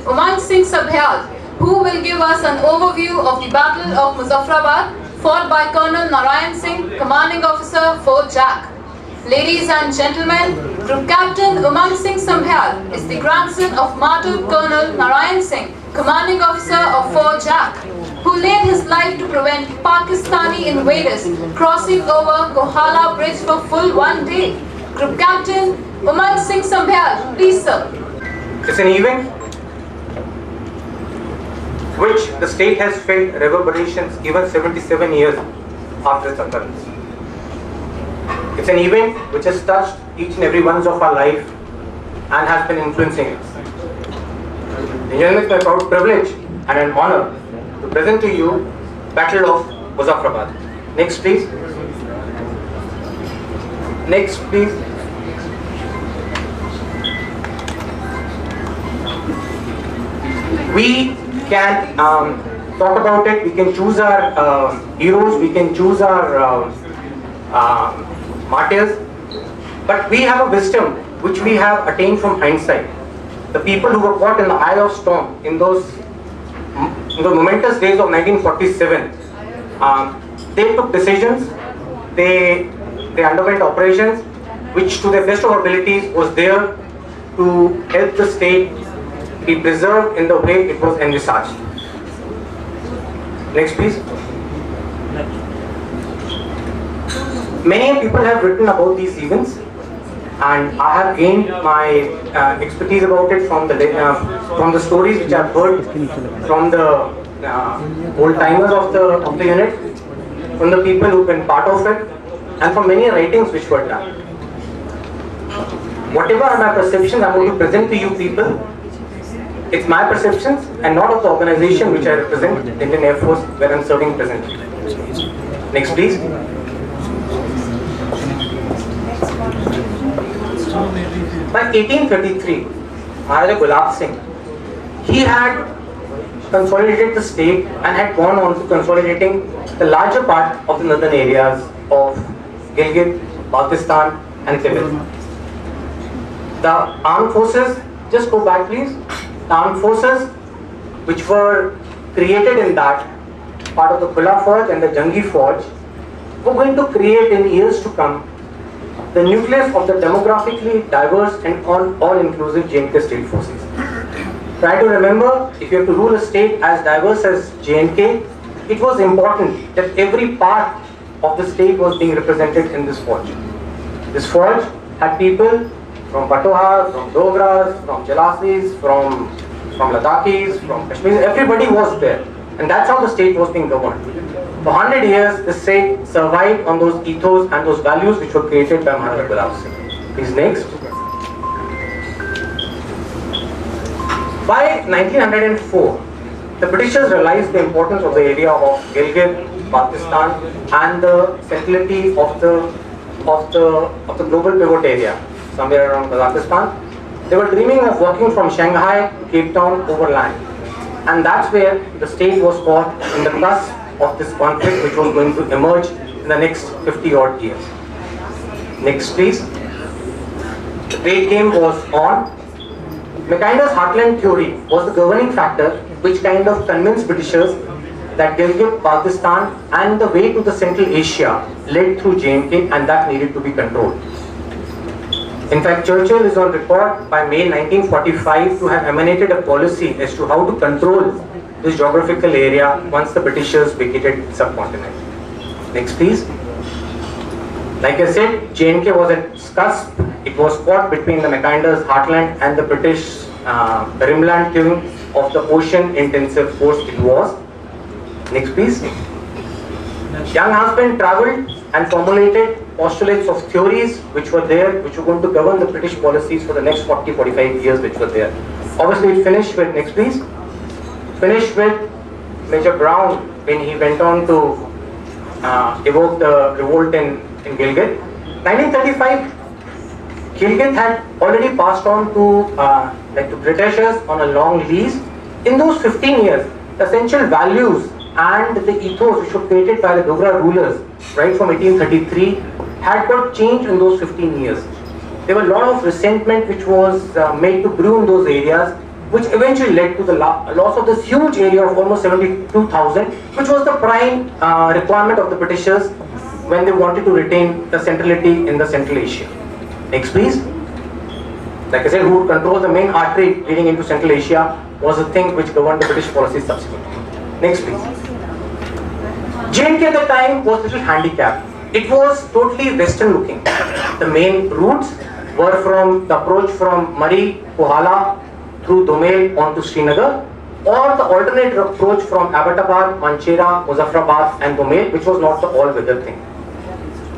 Naran Singh, who will give us an overview of the Battle of Muzaffarabad, fought by Colonel Naran Singh, Commanding Officer, Fort Jack. Ladies and gentlemen, Group Captain Naran Singh is the grandson of martyred Colonel Naran Singh, Commanding Officer of Fort Jack, who laid his life to prevent Pakistani invaders crossing over Kohala Bridge for full 1 day. Group Captain Naran Singh, please sir. It's an event which the state has felt reverberations even 77 years after its occurrence. It's an event which has touched each and every one of our life and has been influencing us. It's my proud privilege and an honor to present to you Battle of Muzaffarabad. Next please. Next please. We can talk about it, we can choose our heroes, we can choose our martyrs, but we have a wisdom which we have attained from hindsight. The people who were caught in the eye of storm in those momentous days of 1947, they took decisions, they underwent operations which to the best of abilities was there to help the state be preserved in the way it was envisaged. Next please. Many people have written about these events and I have gained my expertise about it from the stories which I have heard from the old timers of the unit, from the people who have been part of it, and from many writings which were done. Whatever are my perceptions, I am going to present to you people. It's my perceptions and not of the organization which I represent, Indian Air Force, where I am serving presently. Next please. By 1833, Maharaja Gulab Singh, he had consolidated the state and had gone on to consolidating the larger part of the northern areas of Gilgit, Pakistan and Tibet. The armed forces, just go back please, the armed forces which were created in that part of the Khula Forge and the Jangi Forge were going to create in years to come the nucleus of the demographically diverse and all-inclusive J&K state forces. Try to remember, if you have to rule a state as diverse as J&K, it was important that every part of the state was being represented in this forge. This forge had people from Patohar, from Dogras, from Chalasis, from Ladakhis, from Kashmir, everybody was there. And that's how the state was being governed. For 100 years, the state survived on those ethos and those values which were created by Maharaja Gulab Singh. Please next. By 1904, the Britishers realized the importance of the area of Gilgit, Pakistan, and the centrality of the global pivot area, somewhere around Kazakhstan. They were dreaming of working from Shanghai to Cape Town overland. And that's where the state was caught in the cusp of this conflict which was going to emerge in the next 50 odd years. Next please. The Great Game was on. Mackindor's heartland theory was the governing factor which kind of convinced Britishers that Gilgit, Pakistan and the way to the Central Asia led through J&K and that needed to be controlled. In fact, Churchill is on record by May 1945 to have emanated a policy as to how to control this geographical area once the Britishers vacated the subcontinent. Next please. Like I said, J&K was at its cusp. It was caught between the Mackindor's heartland and the British rimland king of the ocean-intensive force it was. Next please. Young husband travelled and formulated postulates of theories which were there, which were going to govern the British policies for the next 40-45 years which were there. Obviously it finished with, next please, finished with Major Brown when he went on to evoke the revolt in Gilgit. 1935, Gilgit had already passed on to Britishers on a long lease. In those 15 years, the essential values and the ethos which were created by the Dogra rulers right from 1833 had got changed in those 15 years. There were a lot of resentment which was made to brew in those areas, which eventually led to the loss of this huge area of almost 72,000, which was the prime requirement of the Britishers when they wanted to retain the centrality in the Central Asia. Next please. Like I said, who would control the main artery leading into Central Asia was the thing which governed the British policy subsequently. Next please. J&K at the time was a little handicapped. It was totally western looking. The main routes were from the approach from Murree, Kohala through Domail onto Srinagar, or the alternate approach from Abbottabad, Manchera, Muzaffarabad and Domail, which was not the all-weather thing.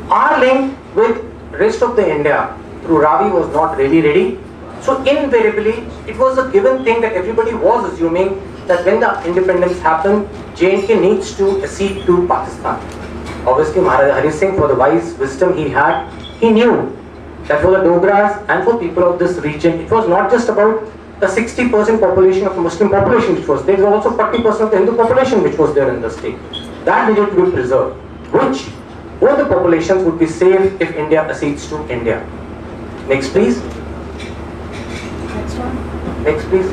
Our link with rest of the India through Ravi was not really ready. So invariably, it was a given thing that everybody was assuming that when the independence happened, J&K needs to accede to Pakistan. Obviously, Maharaja Hari Singh, for the wise wisdom he had, he knew that for the Dogras and for people of this region, it was not just about the 60% population of the Muslim population which was there, there was also 40% of the Hindu population which was there in the state. That needed to be preserved, which both the populations would be safe if India accedes to India. Next please. Next one. Next please.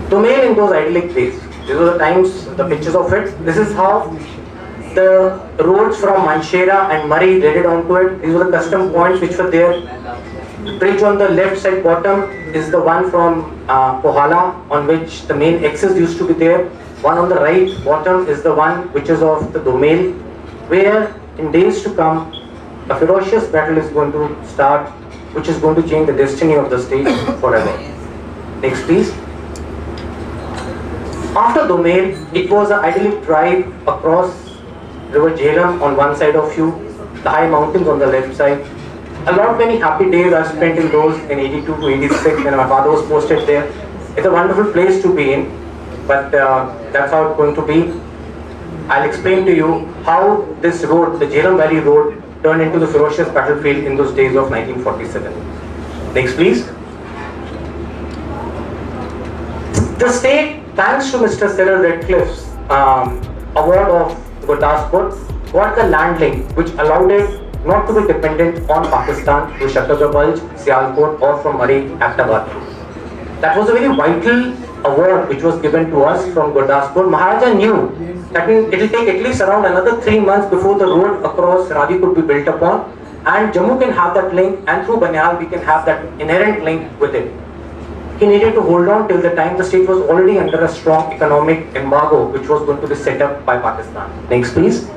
Domain in those idyllic days. These were the times, the pictures of it. This is how the roads from Manchera and Murree headed onto it. These were the custom points which were there. The bridge on the left side bottom is the one from Kohala, on which the main axis used to be there. One on the right bottom is the one which is of the Domail, where in days to come a ferocious battle is going to start, which is going to change the destiny of the state forever. Next please. After Domail, it was an idyllic drive across River Jhelum on one side of you, the high mountains on the left side. Many happy days I spent in those in 82 to 86 when my father was posted there. It's a wonderful place to be in, but that's how it's going to be. I'll explain to you how this road, the Jhelum Valley Road, turned into the ferocious battlefield in those days of 1947. Next please. The state, thanks to Mr. Cyril Redcliffe's award of Gurdaspur, got the land link which allowed it not to be dependent on Pakistan to Shattardra Bulge, Sialkot or from Murree, Abbottabad. That was a very vital award which was given to us from Gurdaspur. Maharaja knew that it will take at least around another 3 months before the road across Ravi could be built upon, and Jammu can have that link, and through Banial we can have that inherent link with it. He needed to hold on till the time the state was already under a strong economic embargo which was going to be set up by Pakistan. Next please.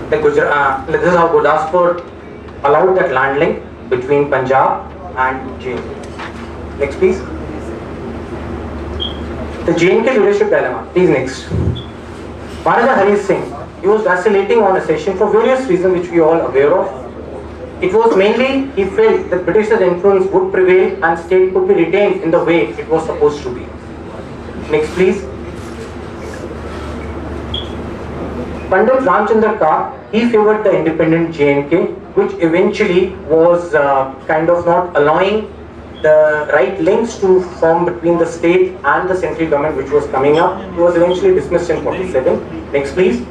This is how Gurdaspur allowed that land link between Punjab and J&K. Next please. The J&K leadership dilemma. Please next. Maharaja Hari Singh, he was vacillating on accession for various reasons which we are all aware of. It was mainly, he felt that British's influence would prevail and state could be retained in the way it was supposed to be. Next please. Pandit Ramchandra Ka, he favored the independent J&K, which eventually was kind of not allowing the right links to form between the state and the central government which was coming up. He was eventually dismissed in 47. Next please.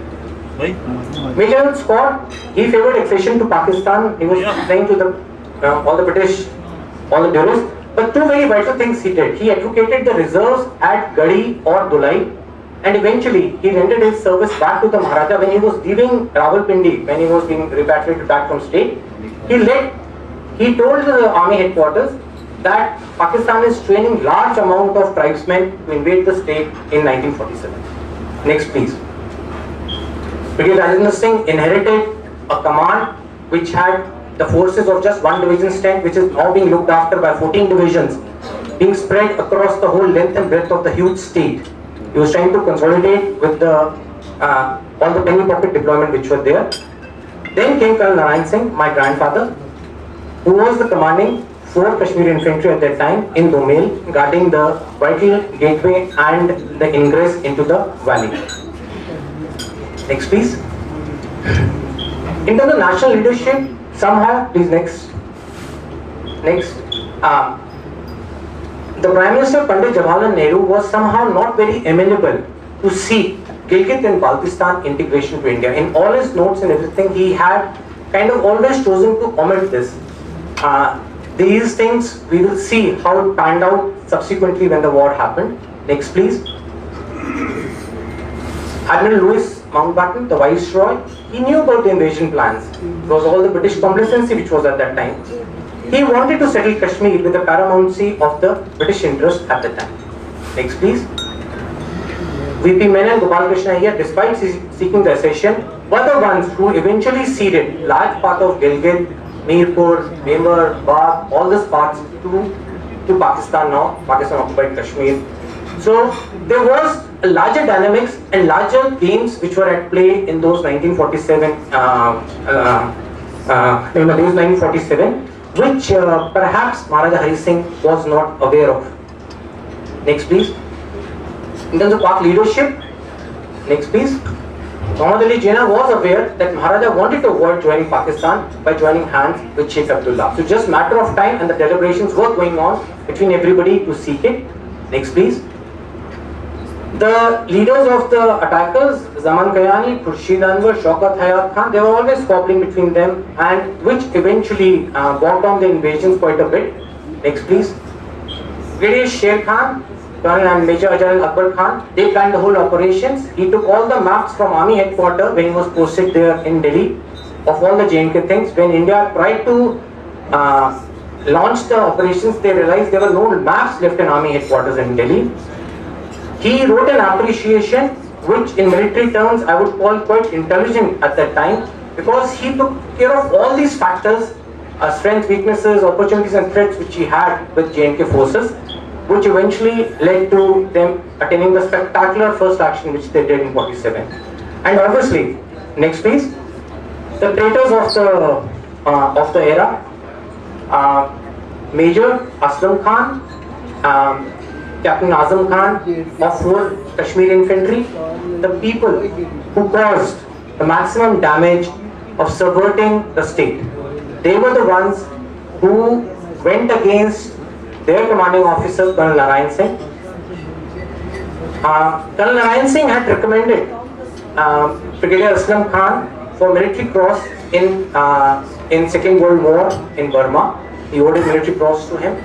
Major Scott, he favored accession to Pakistan. He was saying to the all the British, all the tourists. But two very vital things he did. He advocated the reserves at Gadi or Dulai, and eventually he rendered his service back to the Maharaja when he was leaving Rawalpindi, when he was being repatriated back from state. He told the army headquarters that Pakistan is training large amount of tribesmen to invade the state in 1947. Next please. Brigadier Rajinder Singh inherited a command which had the forces of just one division's strength, which is now being looked after by 14 divisions, being spread across the whole length and breadth of the huge state. He was trying to consolidate with the all the penny pocket deployment which were there. Then came Colonel Naran Singh, my grandfather, who was the commanding 4th Kashmir Infantry at that time in Domail, guarding the vital gateway and the ingress into the valley. Next please. In terms of national leadership, somehow, please next. The Prime Minister Pandit Jawaharlal Nehru was somehow not very amenable to seek Gilgit and Baltistan integration to India. In all his notes and everything, he had kind of always chosen to omit this. These things we will see how it panned out subsequently when the war happened. Next, please. Admiral Louis Mountbatten, the Viceroy, he knew about the invasion plans. It was all the British complacency which was at that time. He wanted to settle Kashmir with the paramountcy of the British interest at the time. Next, please. VP Menon, Gopal Krishna Iyer, despite seeking the accession, were the ones who eventually ceded large part of Gilgit, Mirpur, Memar, Bagh, all these parts to Pakistan now, Pakistan occupied Kashmir. So there was a larger dynamics and larger games which were at play in those 1947, which perhaps Maharaja Hari Singh was not aware of. Next, please. In terms of Pak leadership, next, please. Muhammad Ali Jinnah was aware that Maharaja wanted to avoid joining Pakistan by joining hands with Sheikh Abdullah. So just matter of time, and the deliberations were going on between everybody to seek it. Next, please. The leaders of the attackers, Zaman Kayani, Khurshid Anwar, Shaukat Hayat Khan, they were always squabbling between them, and which eventually brought down the invasions quite a bit. Next, please. Brigadier Sher Khan, Colonel and Major General Akbar Khan, they planned the whole operations. He took all the maps from army headquarters when he was posted there in Delhi of all the J&K things. When India tried to launch the operations, they realized there were no maps left in army headquarters in Delhi. He wrote an appreciation, which in military terms I would call quite intelligent at that time, because he took care of all these factors, strengths, weaknesses, opportunities and threats which he had with J&K forces, which eventually led to them attaining the spectacular first action which they did in 47. And obviously, next please, the traitors of the era, Major Aslam Khan, Captain Azam Khan of 4th Kashmir Infantry, the people who caused the maximum damage of subverting the state. They were the ones who went against their commanding officer, Colonel Naran Singh. Colonel Naran Singh had recommended Brigadier Aslam Khan for military cross in Second World War in Burma. He ordered military cross to him.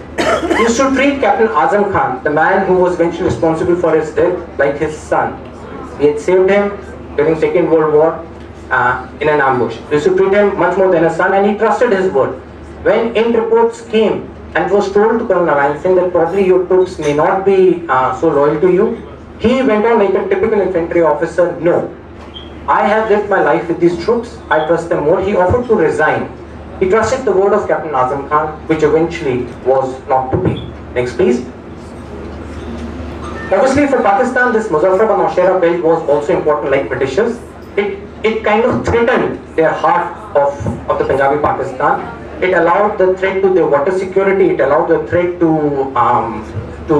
He used to treat Captain Azam Khan, the man who was eventually responsible for his death, like his son. He had saved him during Second World War in an ambush. He used to treat him much more than a son, and he trusted his word. When in reports came and was told to Colonel Naran Singh that probably your troops may not be so loyal to you, he went on like a typical infantry officer, no, I have lived my life with these troops, I trust them more. He offered to resign. He trusted the word of Captain Azam Khan, which eventually was not to be. Next, please. Obviously, for Pakistan, this Muzaffarabad-Naushera belt was also important, like Britishers. It kind of threatened their heart of the Punjabi Pakistan. It allowed the threat to their water security. It allowed the threat to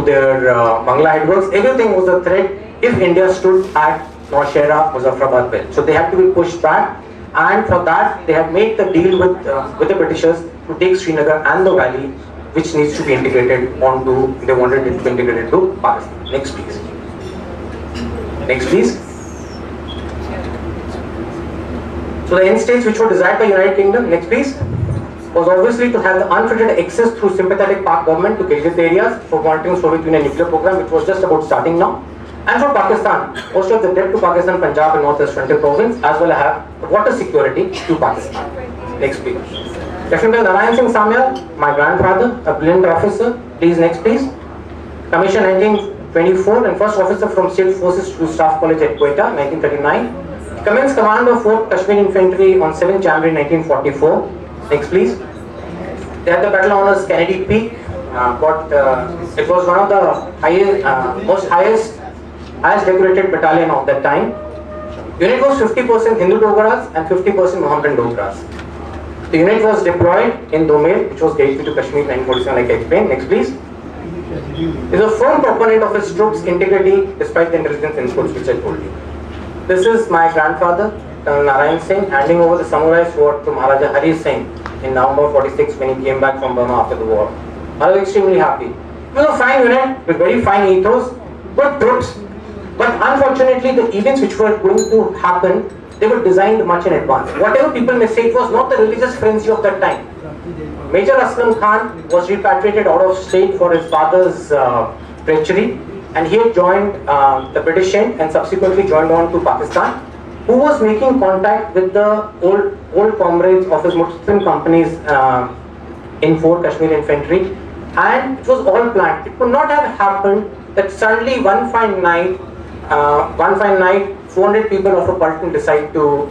their Bangla headworks. Everything was a threat if India stood at Naushera-Muzaffarabad belt. So they had to be pushed back. And for that, they had made the deal with the Britishers to take Srinagar and the valley, which needs to be integrated onto, they wanted it to be integrated to Pakistan. Next, please. Next, please. So the end states which were desired by United Kingdom, next please, was obviously to have the unfettered access through sympathetic Pak government to Gilgit areas for monitoring Soviet Union nuclear program, which was just about starting now. And for Pakistan, most of the debt to Pakistan, Punjab and North-West Frontier province, as well as have water security to Pakistan. Next please. Lieutenant Naran Singh Samyal, my grandfather, a brilliant officer. Please, next please. Commission 1924 and first officer from State Forces to Staff College at Quetta, 1939. Commenced command of 4th Kashmir Infantry on 7th January 1944. Next please. They had the battle honors Kennedy Peak, it was one of the highest decorated battalion of that time. Unit was 50% Hindu DOGRAS and 50% Mohammedan DOGRAS. The unit was deployed in Domail, which was gateway to Kashmir 1947, like I explained. Next please. Is a firm proponent of his troops' integrity despite the intelligence inputs which I told you. This is my grandfather, Naran Singh, handing over the samurai sword to Maharaja Hari Singh in November 46 when he came back from Burma after the war. I was extremely happy. It was a fine unit with very fine ethos, good troops, but unfortunately the events which were going to happen, they were designed much in advance. Whatever people may say, it was not the religious frenzy of that time. Major Aslam Khan was repatriated out of state for his father's treachery, and he had joined the British end and subsequently joined on to Pakistan, who was making contact with the old comrades of his Muslim companies in 4 Kashmir Infantry, and it was all planned. It could not have happened that suddenly one fine night, 400 people of a Paltan decide to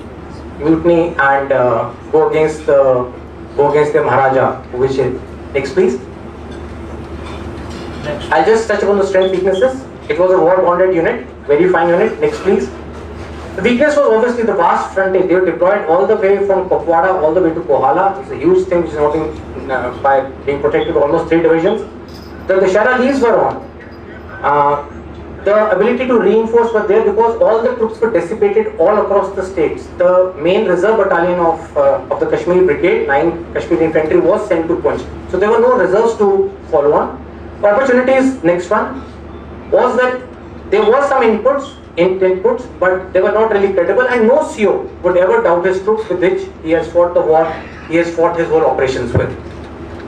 mutiny and go against the Maharaja who wished it. Next, please. I'll just touch upon the strength weaknesses. It was a war-bonded unit, very fine unit. Next, please. The weakness was obviously the vast frontage. They were deployed all the way from Kupwara all the way to Kohala. It's a huge thing which is not by being protected almost 3 divisions. The Shara leaves were on. The ability to reinforce were there because all the troops were dissipated all across the states. The main reserve battalion of the Kashmir Brigade, 9 Kashmir Infantry, was sent to Punjab. So there were no reserves to follow on. Opportunities, next one, was that there were some inputs, but they were not really credible, and no CO would ever doubt his troops with which he has fought the war, he has fought his whole operations with.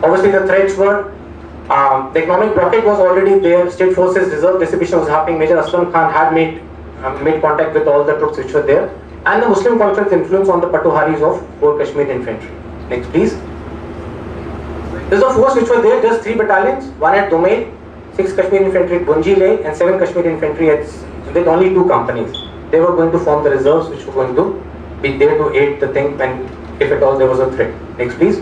Obviously the threats were, the economic blockade was already there, state forces reserve dissipation was happening, Major Aslam Khan had made contact with all the troops which were there, and the Muslim conference influence on the Patuharis of 4 Kashmir Infantry. Next, please. This is the force which were there, just 3 battalions, one at Domain, 6 Kashmir Infantry at Bunji Leh, and 7 Kashmir Infantry with only 2 companies. They were going to form the reserves which were going to be there to aid the thing when, if at all, there was a threat. Next, please.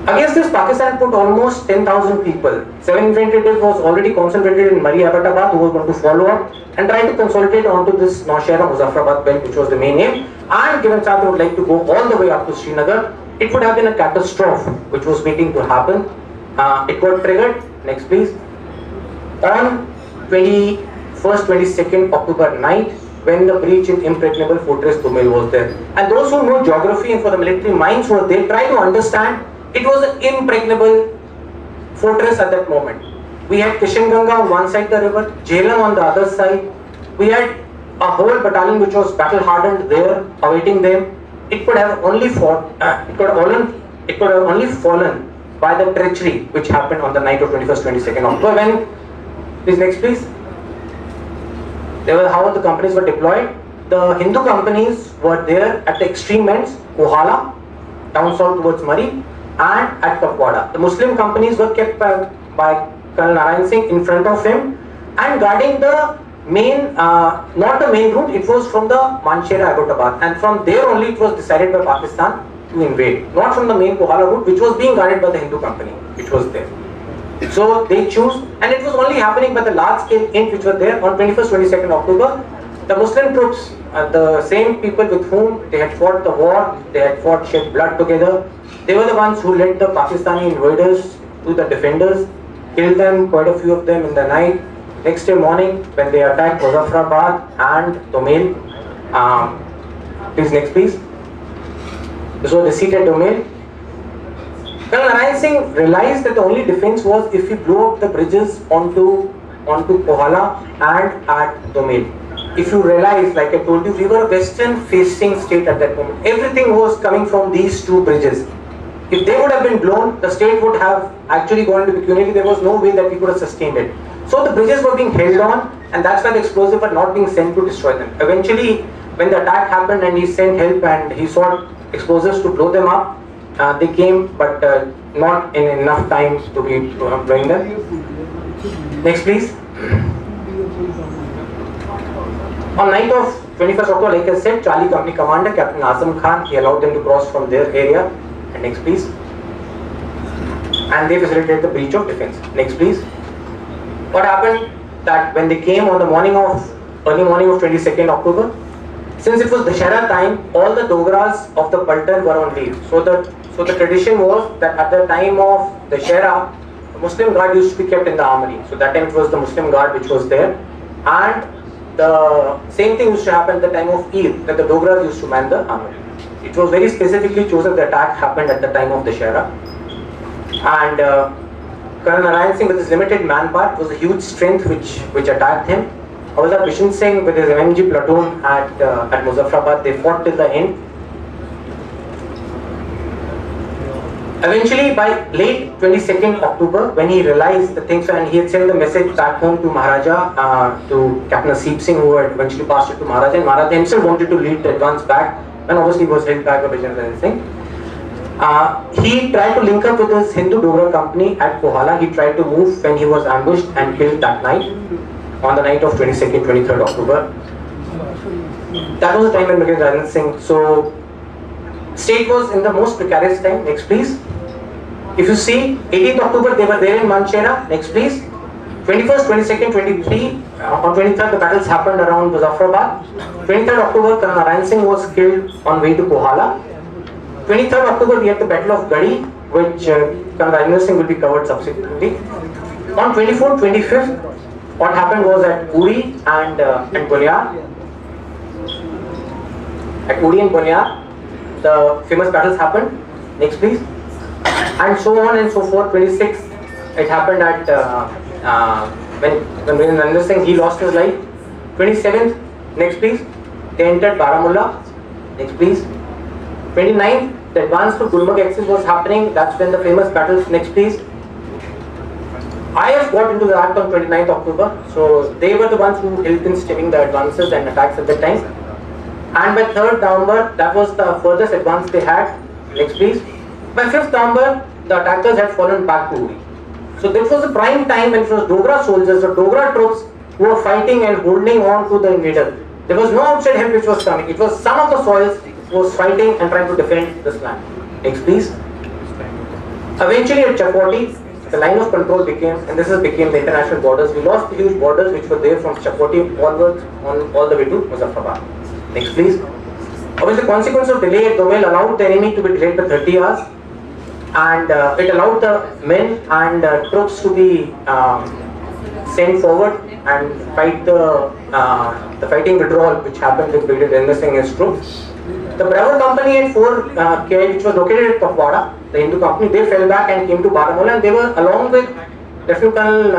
Against this, Pakistan put almost 10,000 people. 7 infantry was already concentrated in Mari Abbottabad, who were going to follow up and try to consolidate onto this Naushehra Muzaffarabad belt, which was the main aim. And given chance they would like to go all the way up to Srinagar, it would have been a catastrophe which was waiting to happen. It got triggered. Next, please. On 21st, 22nd October night, when the breach in impregnable fortress Dumel was there. And those who know geography and for the military minds were there, try to understand it was an impregnable fortress at that moment. We had Kishanganga on one side of the river, Jhelum on the other side. We had a whole battalion which was battle hardened there, awaiting them. It could have only fought, it could have only fallen by the treachery which happened on the night of 21st, 22nd October. When, please next please. There were how the companies were deployed. The Hindu companies were there at the extreme ends, Kohala, down south towards Murree, and at Kupwara. The Muslim companies were kept by Colonel Naran Singh in front of him and guarding the main, not the main route, it was from the Manshera Abbottabad, and from there only it was decided by Pakistan to invade, not from the main Kohala route, which was being guarded by the Hindu company, which was there. So they choose, and it was only happening by the large scale int which were there on 21st, 22nd October. The Muslim troops, the same people with whom they had fought the war, they had fought, shed blood together, they were the ones who led the Pakistani invaders to the defenders, killed them, quite a few of them in the night. Next day morning, when they attacked Muzaffarabad and Domain, please next please. This was the seat at Domain. Colonel Naran Singh realized that the only defense was if he blew up the bridges onto Kohala and at Domain. If you realize, like I told you, we were a western facing state at that moment. Everything was coming from these 2 bridges. If they would have been blown, the state would have actually gone into pecuniary. There was no way that we could have sustained it. So the bridges were being held on, and that's why the explosives were not being sent to destroy them. Eventually, when the attack happened and he sent help and he sought explosives to blow them up, they came, but not in enough time to be blowing them. Next, please. On night of 21st October, like I said, Charlie Company Commander Captain Azam Khan, he allowed them to cross from their area. And next, please. And they facilitated the breach of defense. Next, please. What happened that when they came on the early morning of 22nd October, since it was Dussehra time, all the DOGRAS of the Paltan were on leave. So the tradition was that at the time of Dussehra, the Muslim Guard used to be kept in the armory. So that time it was the Muslim Guard which was there. And the same thing used to happen at the time of Eid, that the DOGRAS used to man the armory. It was very specifically chosen the attack happened at the time of Dussehra. And Colonel Naran Singh with his limited manpower was a huge strength which attacked him. However, Bishan Singh with his MMG platoon at Muzaffarabad, they fought till the end. Eventually, by late 22nd October, when he realized the things, and he had sent the message back home to Maharaja, to Captain Naseeb Singh, who had eventually passed it to Maharaja, and Maharaja himself wanted to lead the advance back, and obviously was held back by Brigadier Rajinder Singh. He tried to link up with his Hindu Dogra company at Kohala. He tried to move when he was ambushed and killed that night, on the night of 22nd, 23rd October. That was the time when Brigadier Rajinder Singh. So, state was in the most precarious time. Next, please. If you see, 18th October, they were there in Manchera. Next, please. 21st, 22nd, 23, on 23rd, the battles happened around Muzaffarabad. 23rd October, Colonel Naran Singh was killed on way to Kohala. 23rd October, we had the Battle of Gadi, which Colonel Rajinder Singh will be covered subsequently. On 24th, 25th, what happened was at Uri and Bunyar. At Uri and Bunyar, the famous battles happened. Next, please. And so on and so forth. 26th, it happened at when Rajinder Singh, he lost his life. 27th, next please, they entered Baramulla. Next please. 29th, the advance to Gulmarg axis was happening. That's when the famous battles. Next please. IF got into the act on 29th October. So they were the ones who helped in stemming the advances and attacks at that time. And by 3rd November, that was the furthest advance they had. Next please. By 5th November, the attackers had fallen back to Uri. So this was the prime time when it was Dogra soldiers, the Dogra troops who were fighting and holding on to the invader. There was no outside help which was coming. It was some of the soils who was fighting and trying to defend this land. Next please. Eventually at Chakoti, the line of control became, and this has became the international borders. We lost the huge borders which were there from Chakoti onwards on all the way to Muzaffarabad. Next please. Obviously the consequence of delay at Domel allowed the enemy to be delayed by 30 hours. And it allowed the men and troops to be sent forward and fight the fighting withdrawal which happened with Brigadier Rajinder Singh and his troops. The Bravery company at 4 KI, which was located at Papwara, the Hindu company, they fell back and came to Baramulla, and they were along with Lieutenant Colonel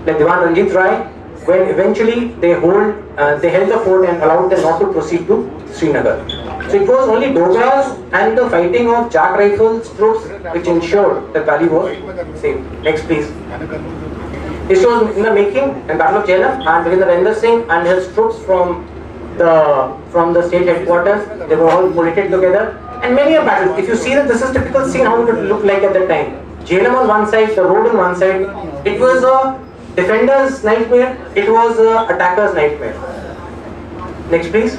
Diwan Ranjit Rai, when eventually they held the fort and allowed them not to proceed to Srinagar. So it was only Dogras and the fighting of Jack Rifles troops which ensured that valley was safe. Next please. This was in the making in Battle of Jhelum, and Brigadier Rajinder Singh and his troops from the state headquarters, they were all collated together, and many a battle. If you see that this is typical scene how it would look like at that time. Jhelum on one side, the road on one side. It was a defender's nightmare, it was a attacker's nightmare. Next please.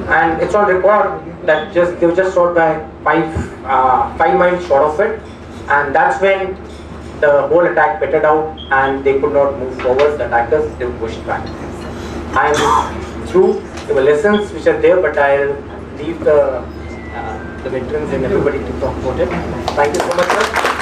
And it's on record that they were just shot by 5 miles short of it, and that's when the whole attack petered out and they could not move forward. The attackers, they were pushed back. I am through. There were lessons which are there, but I'll leave the veterans and everybody to talk about it. Thank you so much, sir.